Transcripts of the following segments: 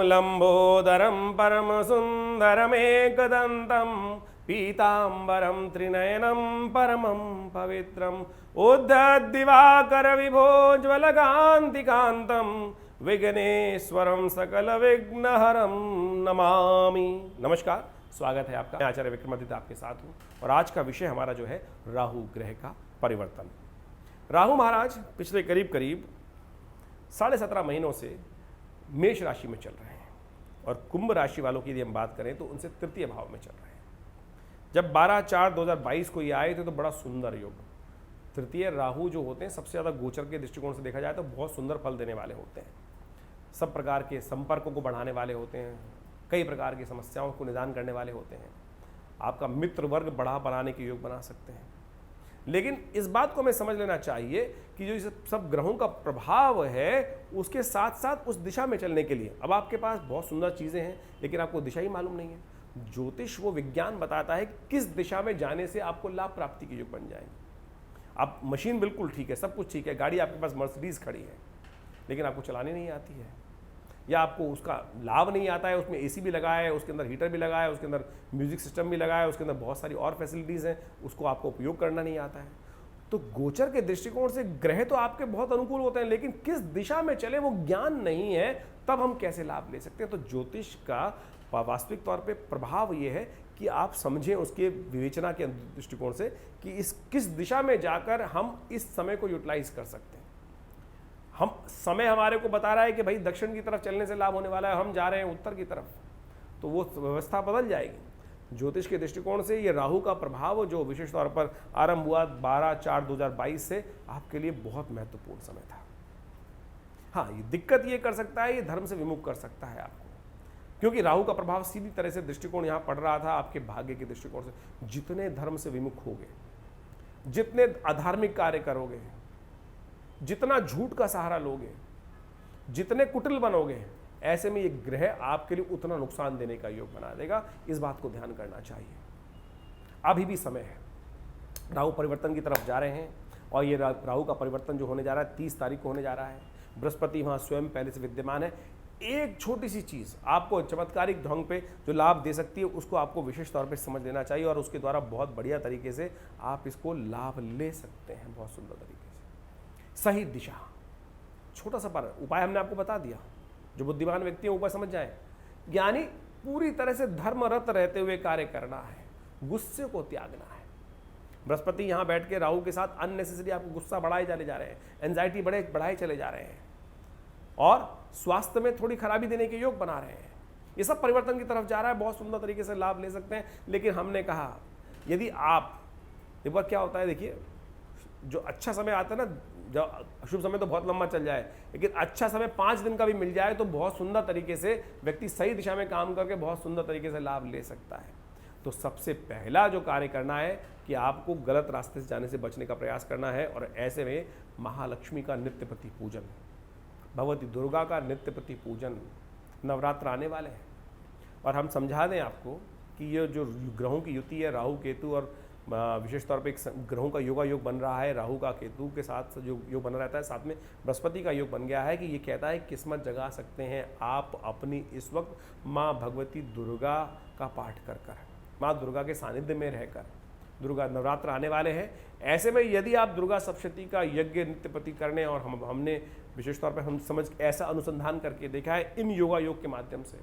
लंबोदरं परमसुन्दरमेकदन्तं पीताम्बरं त्रिनयनं परमं पवित्रम् उद्धद्दिवाकरविभोज्वलकान्तिकान्तं विघ्नेश्वरं सकलविघ्नहरं नमामि। नमस्कार, स्वागत है आपका। मैं आचार्य विक्रमादित्य आपके साथ हूँ और आज का विषय हमारा जो है राहु ग्रह का परिवर्तन। राहु महाराज पिछले करीब 17.5 महीनों से मेष राशि में चल रहे हैं और कुंभ राशि वालों की यदि हम बात करें तो उनसे तृतीय भाव में चल रहे हैं। जब 12/4/2022 को ये आए थे तो बड़ा सुंदर योग। तृतीय राहु जो होते हैं सबसे ज़्यादा गोचर के दृष्टिकोण से देखा जाए तो बहुत सुंदर फल देने वाले होते हैं। सब प्रकार के संपर्कों को बढ़ाने वाले होते हैं, कई प्रकार की समस्याओं को निदान करने वाले होते हैं। आपका मित्र वर्ग बढ़ा बनाने के योग बना सकते हैं। लेकिन इस बात को हमें समझ लेना चाहिए कि जो इस सब ग्रहों का प्रभाव है उसके साथ साथ उस दिशा में चलने के लिए अब आपके पास बहुत सुंदर चीज़ें हैं लेकिन आपको दिशा ही मालूम नहीं है। ज्योतिष वो विज्ञान बताता है कि किस दिशा में जाने से आपको लाभ प्राप्ति के योग बन जाएंगे। आप मशीन बिल्कुल ठीक है, सब कुछ ठीक है, गाड़ी आपके पास मर्सिडीज खड़ी है लेकिन आपको चलानी नहीं आती है या आपको उसका लाभ नहीं आता है। उसमें एसी भी लगा है, उसके अंदर हीटर भी लगा है, उसके अंदर म्यूजिक सिस्टम भी लगा है, उसके अंदर बहुत सारी और फैसिलिटीज़ हैं, उसको आपको उपयोग करना नहीं आता है। तो गोचर के दृष्टिकोण से ग्रह तो आपके बहुत अनुकूल होते हैं लेकिन किस दिशा में चले वो ज्ञान नहीं है, तब हम कैसे लाभ ले सकते हैं। तो ज्योतिष का वास्तविक तौर पे प्रभाव ये है कि आप समझें उसके विवेचना के दृष्टिकोण से कि इस किस दिशा में जाकर हम इस समय को यूटिलाइज कर सकते हैं। हम समय हमारे को बता रहा है कि भाई दक्षिण की तरफ चलने से लाभ होने वाला है, हम जा रहे हैं उत्तर की तरफ, तो वो व्यवस्था बदल जाएगी। ज्योतिष के दृष्टिकोण से ये राहु का प्रभाव जो विशेष तौर पर आरंभ हुआ 12/4/2022 से आपके लिए बहुत महत्वपूर्ण समय था। हाँ, ये दिक्कत ये कर सकता है, ये धर्म से विमुख कर सकता है आपको, क्योंकि राहु का प्रभाव सीधी तरह से दृष्टिकोण यहाँ पड़ रहा था आपके भाग्य के दृष्टिकोण से। जितने धर्म से विमुख होगे, जितने अधार्मिक कार्य करोगे, जितना झूठ का सहारा लोगे, जितने कुटिल बनोगे, ऐसे में ये ग्रह आपके लिए उतना नुकसान देने का योग बना देगा। इस बात को ध्यान करना चाहिए। अभी भी समय है, राहु परिवर्तन की तरफ जा रहे हैं और ये राहु का परिवर्तन जो होने जा रहा है 30 तारीख को होने जा रहा है। बृहस्पति वहाँ स्वयं पहले से विद्यमान है। एक छोटी सी चीज़ आपको चमत्कारिक ढंग पे जो लाभ दे सकती है उसको आपको विशेष तौर पे समझ लेना चाहिए और उसके द्वारा बहुत बढ़िया तरीके से आप इसको लाभ ले सकते हैं, बहुत सुंदर तरीके से। सही दिशा, छोटा सा पर उपाय हमने आपको बता दिया, जो बुद्धिमान व्यक्ति है उपाय समझ जाए। यानी पूरी तरह से धर्मरत रहते हुए कार्य करना है, गुस्से को त्यागना है। बृहस्पति यहाँ बैठ के राहु के साथ अननेसेसरी आपको गुस्सा बढ़ाए चले जा रहे हैं, एंजाइटी बढ़ाए चले जा रहे हैं और स्वास्थ्य में थोड़ी खराबी देने के योग बना रहे हैं। ये सब परिवर्तन की तरफ जा रहा है, बहुत सुंदर तरीके से लाभ ले सकते हैं। लेकिन हमने कहा यदि आप एक बार क्या होता है, देखिए जो अच्छा समय आता है ना, जब अशुभ समय तो बहुत लंबा चल जाए लेकिन अच्छा समय 5 दिन का भी मिल जाए तो बहुत सुंदर तरीके से व्यक्ति सही दिशा में काम करके बहुत सुंदर तरीके से लाभ ले सकता है। तो सबसे पहला जो कार्य करना है कि आपको गलत रास्ते से जाने से बचने का प्रयास करना है और ऐसे में महालक्ष्मी का नित्य प्रति पूजन, भगवती दुर्गा का नित्य प्रति पूजन, नवरात्र आने वाले हैं और हम समझा दें आपको कि ये जो ग्रहों की युति है, राहु केतु और विशेष तौर पे एक ग्रहों का योग बन रहा है। राहु का केतु के साथ जो योग बना रहता है, साथ में बृहस्पति का योग बन गया है कि ये कहता है किस्मत जगा सकते हैं आप अपनी इस वक्त माँ भगवती दुर्गा का पाठ कर कर, माँ दुर्गा के सानिध्य में रहकर। दुर्गा नवरात्र आने वाले हैं, ऐसे में यदि आप दुर्गा सप्तशती का यज्ञ नित्य प्रति करने और हमने विशेष तौर पर हम समझ ऐसा अनुसंधान करके देखा है इन योग के माध्यम से।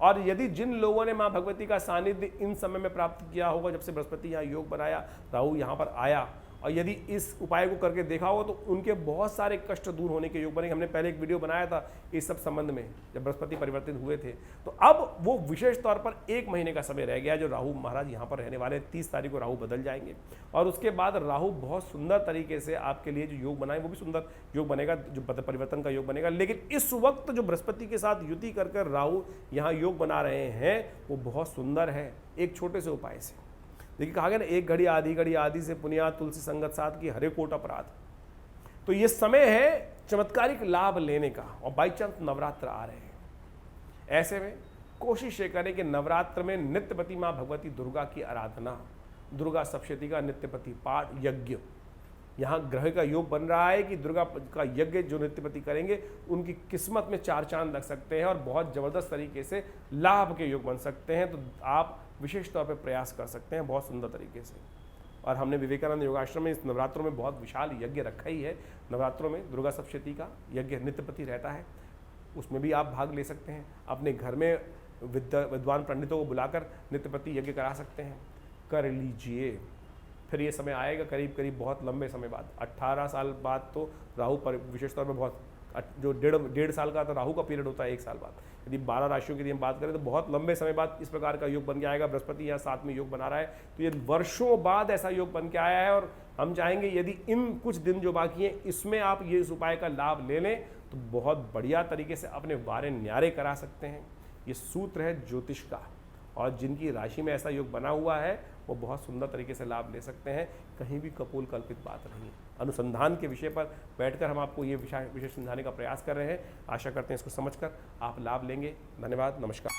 और यदि जिन लोगों ने माँ भगवती का सानिध्य इन समय में प्राप्त किया होगा, जब से बृहस्पति यहाँ योग बनाया, राहु यहाँ पर आया, और यदि इस उपाय को करके देखा होगा तो उनके बहुत सारे कष्ट दूर होने के योग बनेंगे। हमने पहले एक वीडियो बनाया था इस सब संबंध में जब बृहस्पति परिवर्तित हुए थे। तो अब वो विशेष तौर पर 1 महीने का समय रह गया जो राहु महाराज यहाँ पर रहने वाले। 30 तारीख को राहु बदल जाएंगे और उसके बाद राहु बहुत सुंदर तरीके से आपके लिए जो योग बनाए वो भी सुंदर योग बनेगा, जो परिवर्तन का योग बनेगा। लेकिन इस वक्त जो बृहस्पति के साथ युति कर कर राहु यहाँ योग बना रहे हैं वो बहुत सुंदर है एक छोटे से उपाय से। देखिए कहा गया ना, एक घड़ी आधी से पुनिया तुलसी संगत साथ की हरे कोट अपराध। तो ये समय है चमत्कारिक लाभ लेने का और बाई चांस नवरात्र आ रहे हैं। ऐसे में कोशिश ये करें कि नवरात्र में नित्यपति माँ भगवती दुर्गा की आराधना, दुर्गा सप्तशती का नित्यपति पाठ, यज्ञ यहाँ ग्रह का योग बन रहा है कि दुर्गा का यज्ञ जो नृत्यपति करेंगे उनकी किस्मत में 4 चांद लग सकते हैं और बहुत ज़बरदस्त तरीके से लाभ के योग बन सकते हैं। तो आप विशेष तौर पे प्रयास कर सकते हैं बहुत सुंदर तरीके से। और हमने विवेकानंद योगाश्रम में इस नवरात्रों में बहुत विशाल यज्ञ रखा ही है। नवरात्रों में दुर्गा सप्तशती का यज्ञ नृत्यपति रहता है, उसमें भी आप भाग ले सकते हैं। अपने घर में विद्वान पंडितों को बुलाकर नृत्यपति यज्ञ करा सकते हैं, कर लीजिए। फिर ये समय आएगा करीब करीब बहुत लंबे समय बाद, 18 साल बाद तो राहु पर विशेष तौर पर बहुत जो डेढ़ साल का तो राहु का पीरियड होता है 1 साल बाद। यदि 12 राशियों की हम बात करें तो बहुत लंबे समय बाद इस प्रकार का योग बन के आएगा। बृहस्पति यहाँ 7 में योग बना रहा है, तो ये वर्षों बाद ऐसा योग बन के आया है। और हम चाहेंगे यदि इन कुछ दिन जो बाकी हैं इसमें आप ये इस उपाय का लाभ ले लें तो बहुत बढ़िया तरीके से अपने वारे न्यारे करा सकते हैं। ये सूत्र है ज्योतिष का, और जिनकी राशि में ऐसा योग बना हुआ है वो बहुत सुंदर तरीके से लाभ ले सकते हैं। कहीं भी कपोल कल्पित बात नहीं है। अनुसंधान के विषय पर बैठकर हम आपको ये विषय समझाने का प्रयास कर रहे हैं। आशा करते हैं इसको समझकर आप लाभ लेंगे। धन्यवाद, नमस्कार।